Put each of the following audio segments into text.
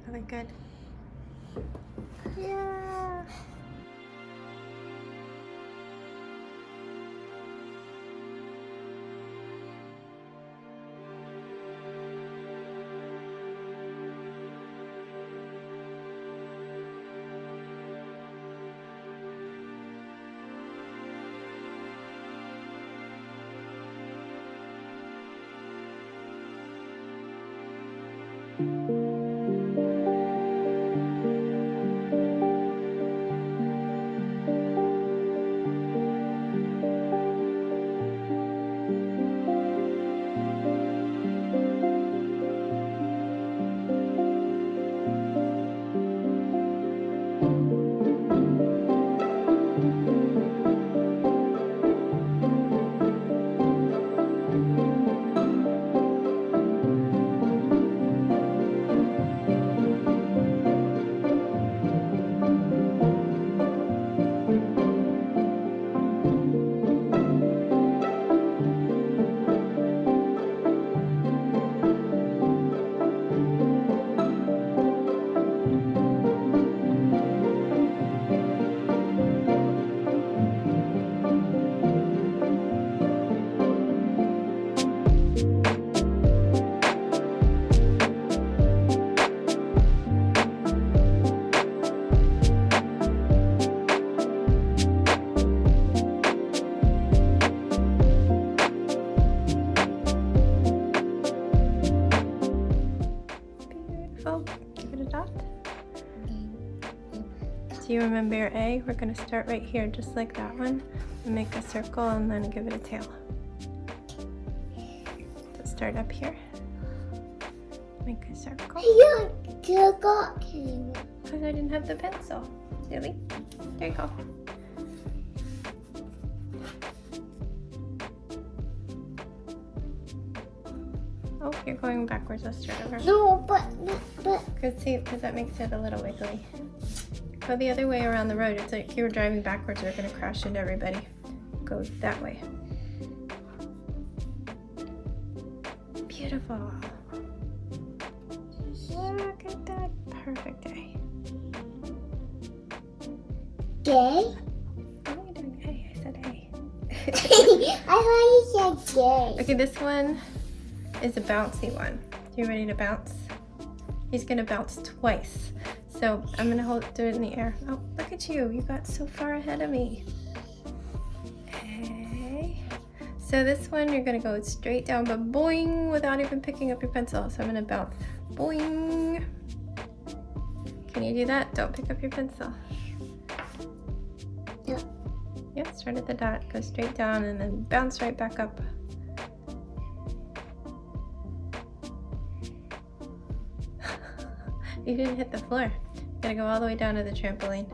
Really good. Yeah. Beautiful. Give it a dot. Do you remember your A? We're going to start right here, just like that one. And make a circle and then give it a tail. So start up here. Make a circle. Because I didn't have the pencil. Silly. There you go. Oh, you're going backwards. Let's start over. No, but. Because that makes it a little wiggly. Go the other way around the road. It's like you were driving backwards. You're going to crash into everybody. Go that way. Beautiful. Look at that. Perfect A. Gay? Why are you doing A? I said A. I thought you said gay. Okay, this one is a bouncy one. You ready to bounce? He's going to bounce twice. So I'm going to do it in the air. Oh, look at you. You got so far ahead of me. Okay. So this one, you're going to go straight down, but boing, without even picking up your pencil. So I'm going to bounce. Boing. Can you do that? Don't pick up your pencil. Yeah. Yep, start at the dot, go straight down, and then bounce right back up. You didn't hit the floor. You gotta go all the way down to the trampoline.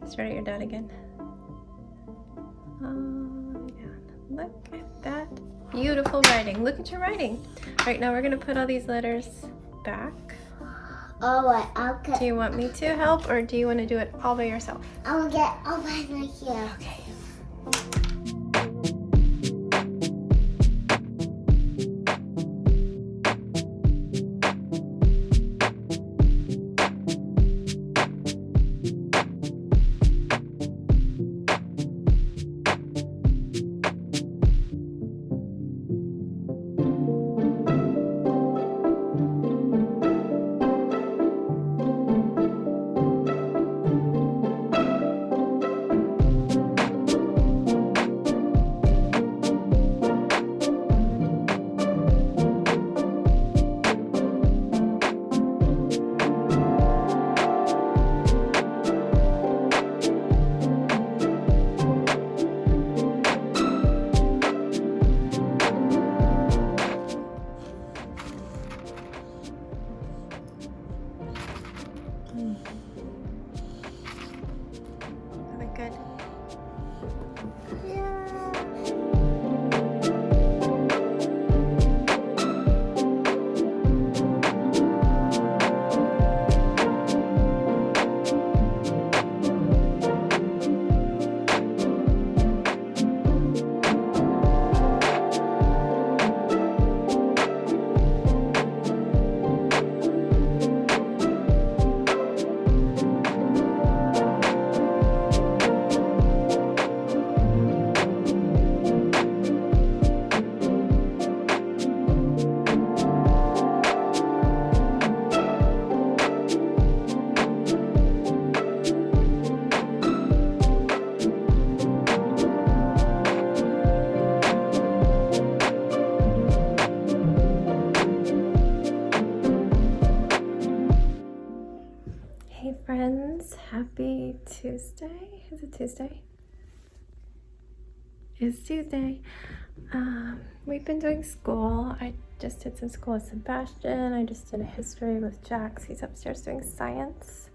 Start at your dot again. All the way down. Look at that. Beautiful writing. Look at your writing. All right, now we're gonna put all these letters back. Alright, I'll get. Do you want me to help, or do you want to do it all by yourself? I'll get over here. Okay. Tuesday. Is it Tuesday? It's Tuesday. We've been doing school. I just did some school with Sebastian. I just did a history with Jax. He's upstairs doing science.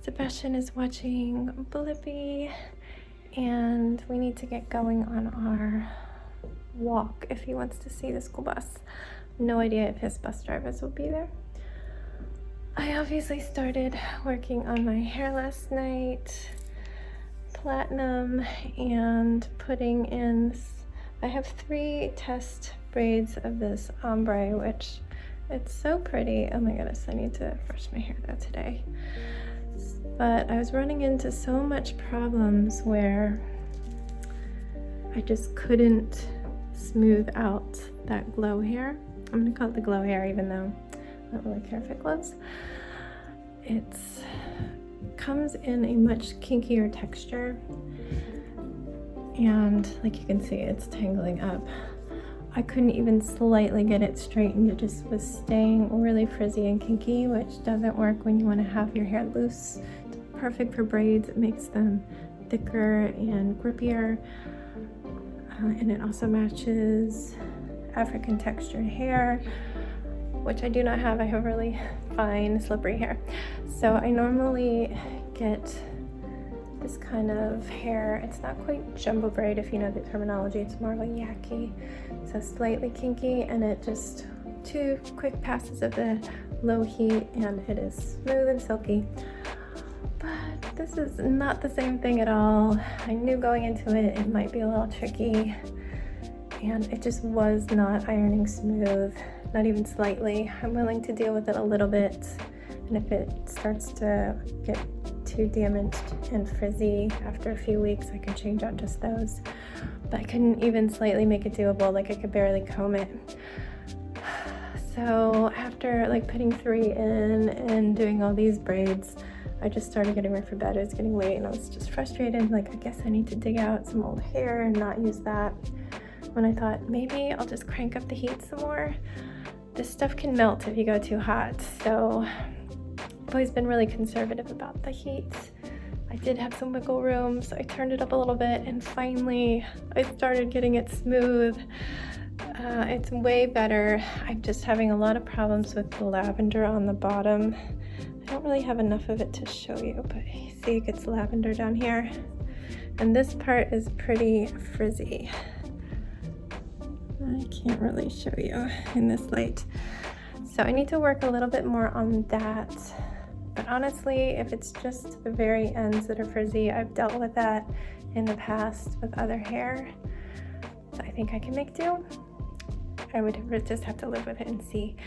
Sebastian is watching Blippi, and we need to get going on our walk if he wants to see the school bus. No idea if his bus drivers will be there. I obviously started working on my hair last night, platinum, and putting in, I have 3 test braids of this ombre, which it's so pretty. Oh my goodness, I need to brush my hair though today. But I was running into so much problems where I just couldn't smooth out that glow hair. I'm gonna call it the glow hair even though I don't really care if it glows. It comes in a much kinkier texture, and like you can see, it's tangling up. I couldn't even slightly get it straightened. It just was staying really frizzy and kinky, which doesn't work when you want to have your hair loose. It's perfect for braids. It makes them thicker and grippier, and it also matches African textured hair, which I do not have. I have really fine slippery hair. So I normally get this kind of hair. It's not quite jumbo braid if you know the terminology. It's more of a yaki, so slightly kinky, and it just 2 quick passes of the low heat and it is smooth and silky. But this is not the same thing at all. I knew going into it it might be a little tricky, and it just was not ironing smooth, not even slightly. I'm willing to deal with it a little bit, and if it starts to get too damaged and frizzy after a few weeks, I can change out just those. But I couldn't even slightly make it doable, like I could barely comb it. So after like putting 3 in and doing all these braids, I just started getting ready for bed. It was getting late and I was just frustrated, like I guess I need to dig out some old hair and not use that. When I thought maybe I'll just crank up the heat some more. This stuff can melt if you go too hot, so I've always been really conservative about the heat. I did have some wiggle room, so I turned it up a little bit, and finally I started getting it smooth. It's way better. I'm just having a lot of problems with the lavender on the bottom. I don't really have enough of it to show you, but you see it gets lavender down here. And this part is pretty frizzy. I can't really show you in this light. So I need to work a little bit more on that. But honestly, if it's just the very ends that are frizzy, I've dealt with that in the past with other hair. So I think I can make do. I would just have to live with it and see.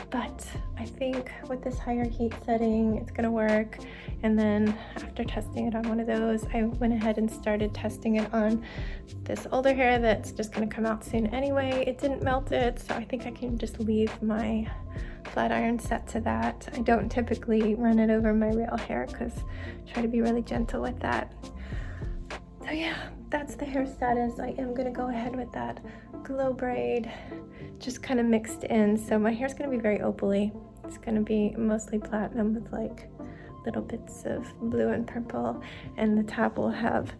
But I think with this higher heat setting, it's gonna work. And then after testing it on one of those, I went ahead and started testing it on this older hair that's just gonna come out soon anyway. It didn't melt it, so I think I can just leave my flat iron set to that. I don't typically run it over my real hair because I try to be really gentle with that. So yeah, that's the hair status. I am gonna go ahead with that glow braid, just kind of mixed in. So my hair's gonna be very opally. It's gonna be mostly platinum with like little bits of blue and purple, and the top will have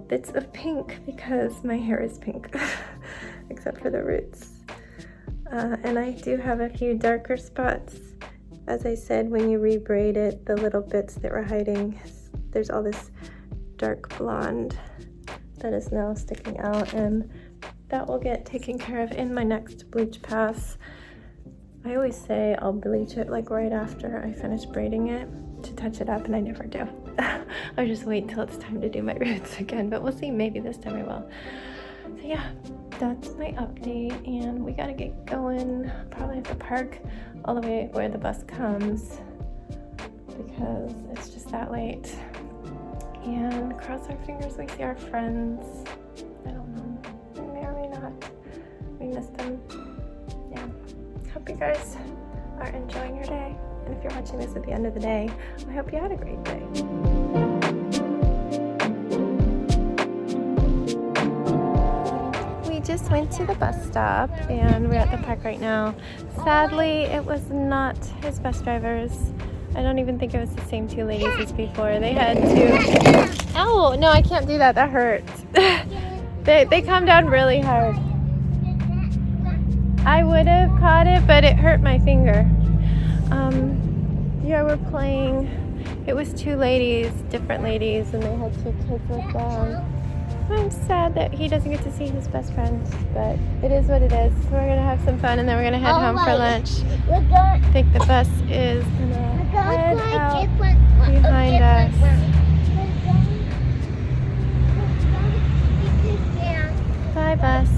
bits of pink because my hair is pink, except for the roots. And I do have a few darker spots. As I said, when you rebraid it, the little bits that were hiding, there's all this dark blonde that is now sticking out, and that will get taken care of in my next bleach pass. I always say I'll bleach it like right after I finish braiding it to touch it up, and I never do. I just wait till it's time to do my roots again, but we'll see, maybe this time I will. So yeah, that's my update, and we gotta get going. Probably have to park all the way where the bus comes because it's just that late. And cross our fingers we see our friends. I don't know, we may or may not. We miss them. Yeah, hope you guys are enjoying your day. And if you're watching this at the end of the day, I hope you had a great day. We just went to the bus stop and we're at the park right now. Sadly, it was not his bus driver's I don't even think it was the same two ladies as before. They had two. Ow! No, I can't do that. That hurts. They come down really hard. I would have caught it, but it hurt my finger. Yeah, we're playing. It was two ladies, different ladies, and they had two kids with them. I'm sad that he doesn't get to see his best friends, but it is what it is. So we're going to have some fun, and then we're going to head home for lunch. I think the bus is going to head out behind us. Bye, bus.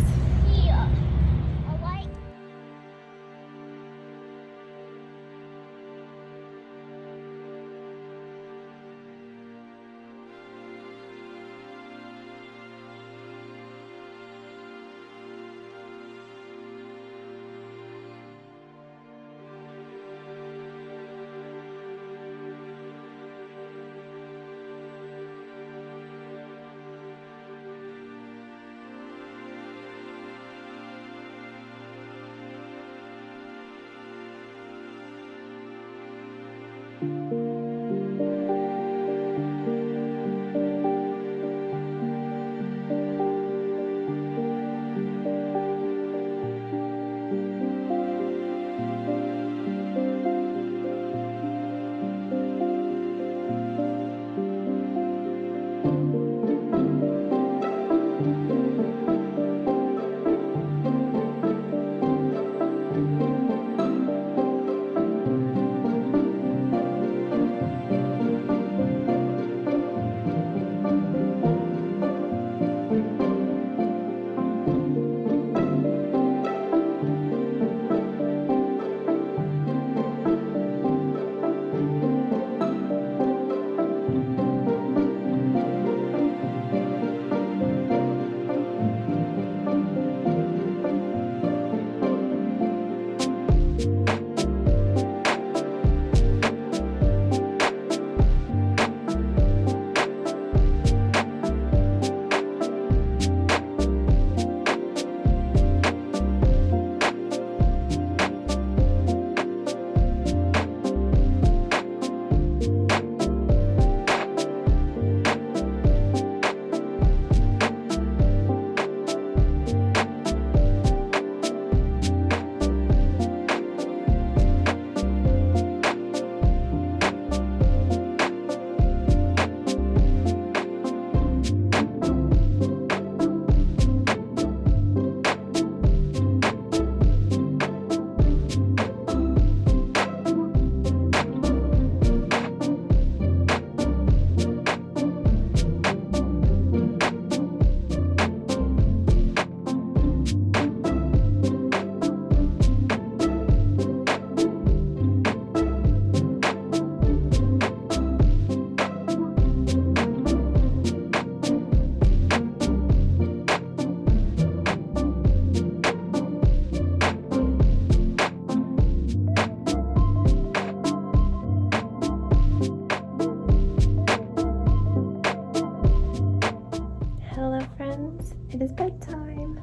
It is bedtime.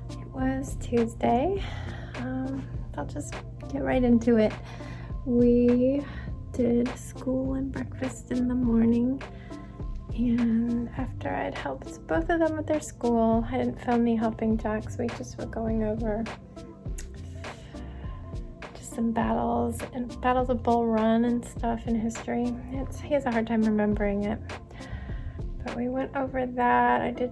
It was Tuesday. I'll just get right into it. We did school and breakfast in the morning, and after I'd helped both of them with their school, I didn't film me helping Jack, so we just were going over just some battles of Bull Run and stuff in history. He has a hard time remembering it. But we went over that. I did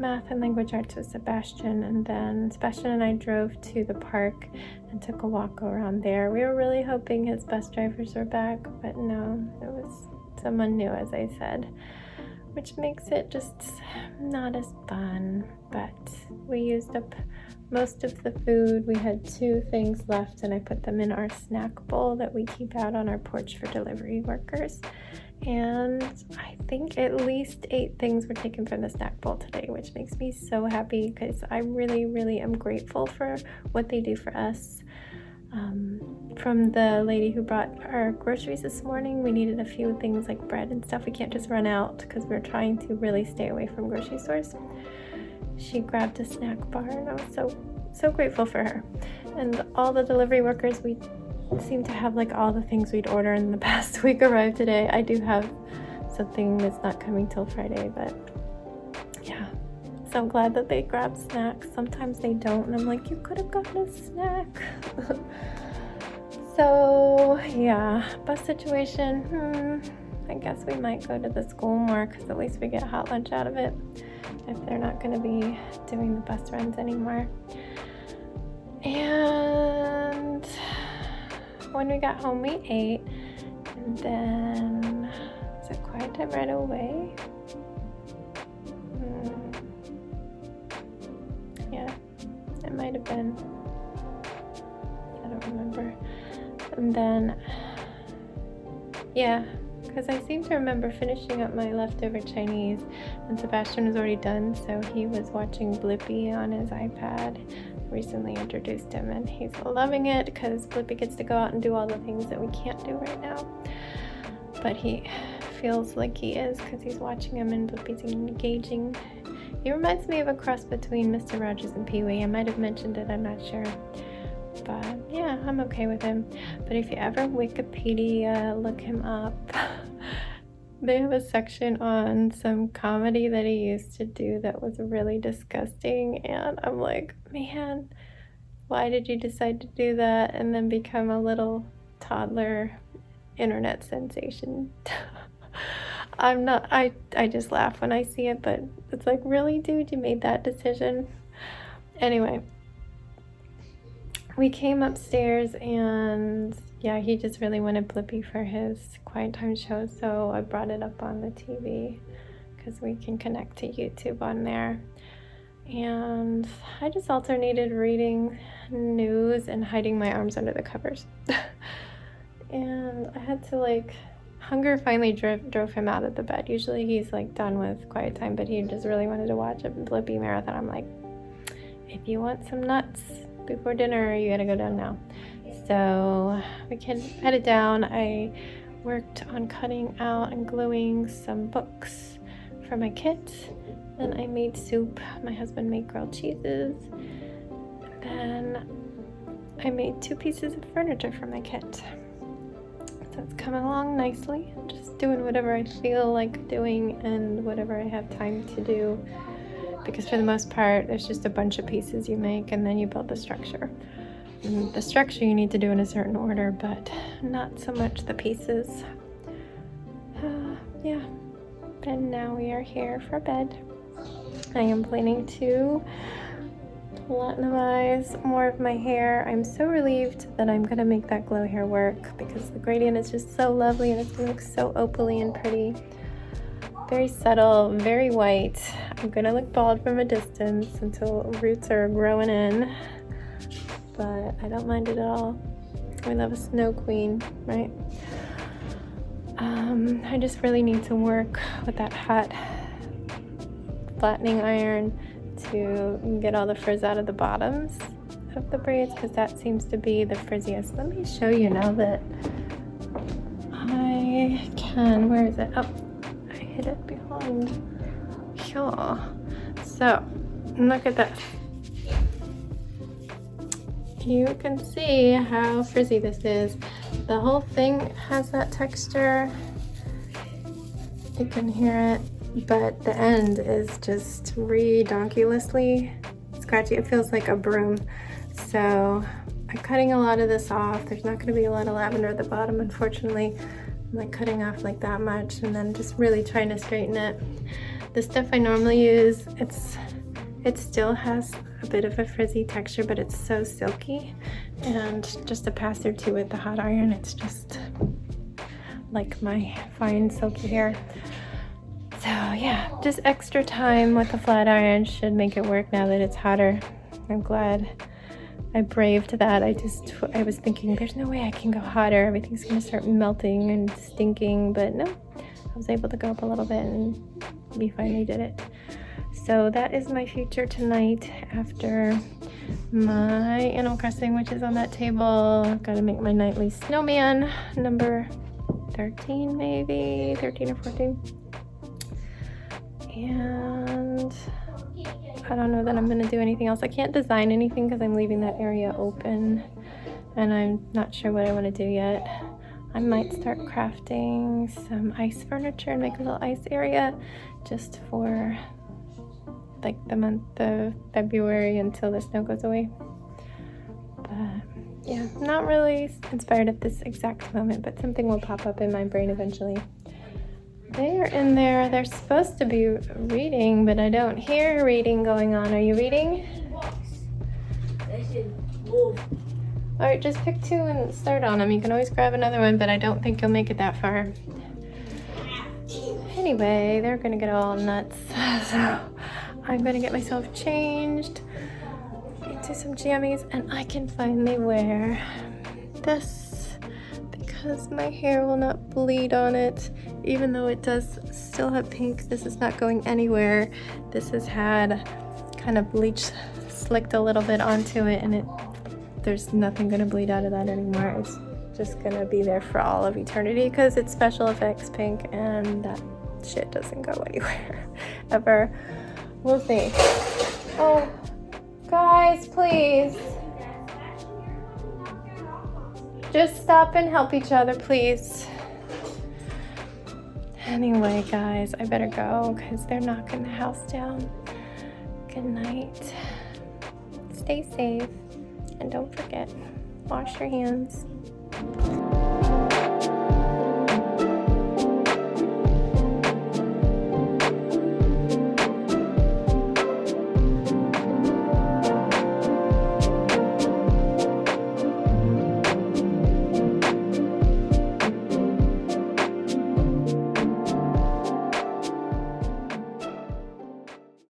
math and language arts with Sebastian, and then Sebastian and I drove to the park and took a walk around there. We were really hoping his bus drivers were back, but no, it was someone new, as I said, which makes it just not as fun. But we used up most of the food. We had 2 things left, and I put them in our snack bowl that we keep out on our porch for delivery workers. And I think at least 8 things were taken from the snack bowl today, which makes me so happy because I really, really am grateful for what they do for us. From the lady who brought our groceries this morning, we needed a few things like bread and stuff. We can't just run out because we're trying to really stay away from grocery stores. She grabbed a snack bar, and I was so grateful for her. And all the delivery workers, we seem to have like all the things we'd order in the past week arrive today. I do have something that's not coming till Friday, but yeah. So glad that they grab snacks. Sometimes they don't, and I'm like, you could have gotten a snack. So yeah, bus situation. I guess we might go to the school more because at least we get hot lunch out of it if they're not going to be doing the bus runs anymore. And when we got home, we ate, and then was it quiet time right away? Yeah, it might have been. I don't remember. And then, yeah, because I seem to remember finishing up my leftover Chinese, and Sebastian was already done, so he was watching Blippi on his iPad. Recently introduced him, and he's loving it because Blippi gets to go out and do all the things that we can't do right now. But he feels like he is because he's watching him, and Blippi's engaging. He reminds me of a cross between Mr. Rogers and Pee-wee. I might have mentioned it, I'm not sure. But yeah, I'm okay with him. But if you ever Wikipedia look him up, they have a section on some comedy that he used to do that was really disgusting, and I'm like, man, why did you decide to do that and then become a little toddler internet sensation? I just laugh when I see it, but it's like, really, dude, you made that decision? Anyway, we came upstairs, and yeah, he just really wanted Blippi for his quiet time show, so I brought it up on the TV because we can connect to YouTube on there. And I just alternated reading news and hiding my arms under the covers. And I had to hunger finally drove him out of the bed. Usually he's done with quiet time, but he just really wanted to watch a Blippi marathon. I'm like, if you want some nuts before dinner, you gotta go down now. So we headed down. I worked on cutting out and gluing some books for my kit. Then I made soup. My husband made grilled cheeses. Then I made 2 pieces of furniture for my kit. So it's coming along nicely. I'm just doing whatever I feel like doing and whatever I have time to do. Because for the most part, there's just a bunch of pieces you make and then you build the structure. And the structure you need to do in a certain order, but not so much the pieces. Yeah. And now we are here for bed. I am planning to platinize more of my hair. I'm so relieved that I'm gonna make that glow hair work because the gradient is just so lovely and it's gonna look so opaly and pretty. Very subtle, very white. I'm gonna look bald from a distance until roots are growing in, but I don't mind it at all. We love a snow queen, right? I just really need to work with that hot flattening iron to get all the frizz out of the bottoms of the braids because that seems to be the frizziest. Let me show you now that I can. Where is it? Oh, I hid it behind here. So look at this. You can see how frizzy this is. The whole thing has that texture. You can hear it, but the end is just redonkulously scratchy. It feels like a broom. So I'm cutting a lot of this off. There's not going to be a lot of lavender at the bottom, unfortunately. I'm cutting off that much and then just really trying to straighten it. The stuff I normally use, it still has a bit of a frizzy texture, but it's so silky, and just to pass through to with the hot iron, it's just like my fine silky hair. So yeah, just extra time with the flat iron should make it work now that it's hotter. I'm glad I braved that. I was thinking there's no way I can go hotter, everything's gonna start melting and stinking, but no, I was able to go up a little bit and we finally did it. So that is my future tonight after my Animal Crossing, which is on that table. I've got to make my nightly snowman, number 13 maybe, 13 or 14. And I don't know that I'm going to do anything else. I can't design anything because I'm leaving that area open and I'm not sure what I want to do yet. I might start crafting some ice furniture and make a little ice area just for like the month of February until the snow goes away. But yeah, not really inspired at this exact moment, but something will pop up in my brain eventually. They are in there. They're supposed to be reading, but I don't hear reading going on. Are you reading? All right, just pick two and start on them. You can always grab another one, but I don't think you'll make it that far. Anyway, they're gonna get all nuts. So I'm gonna get myself changed into some jammies, and I can finally wear this because my hair will not bleed on it. Even though it does still have pink, this is not going anywhere. This has had kind of bleach slicked a little bit onto it, and there's nothing gonna bleed out of that anymore. It's just gonna be there for all of eternity because it's special effects pink, and that shit doesn't go anywhere ever. We'll see. Oh, guys, please. Just stop and help each other, please. Anyway, guys, I better go because they're knocking the house down. Good night. Stay safe. And don't forget, wash your hands.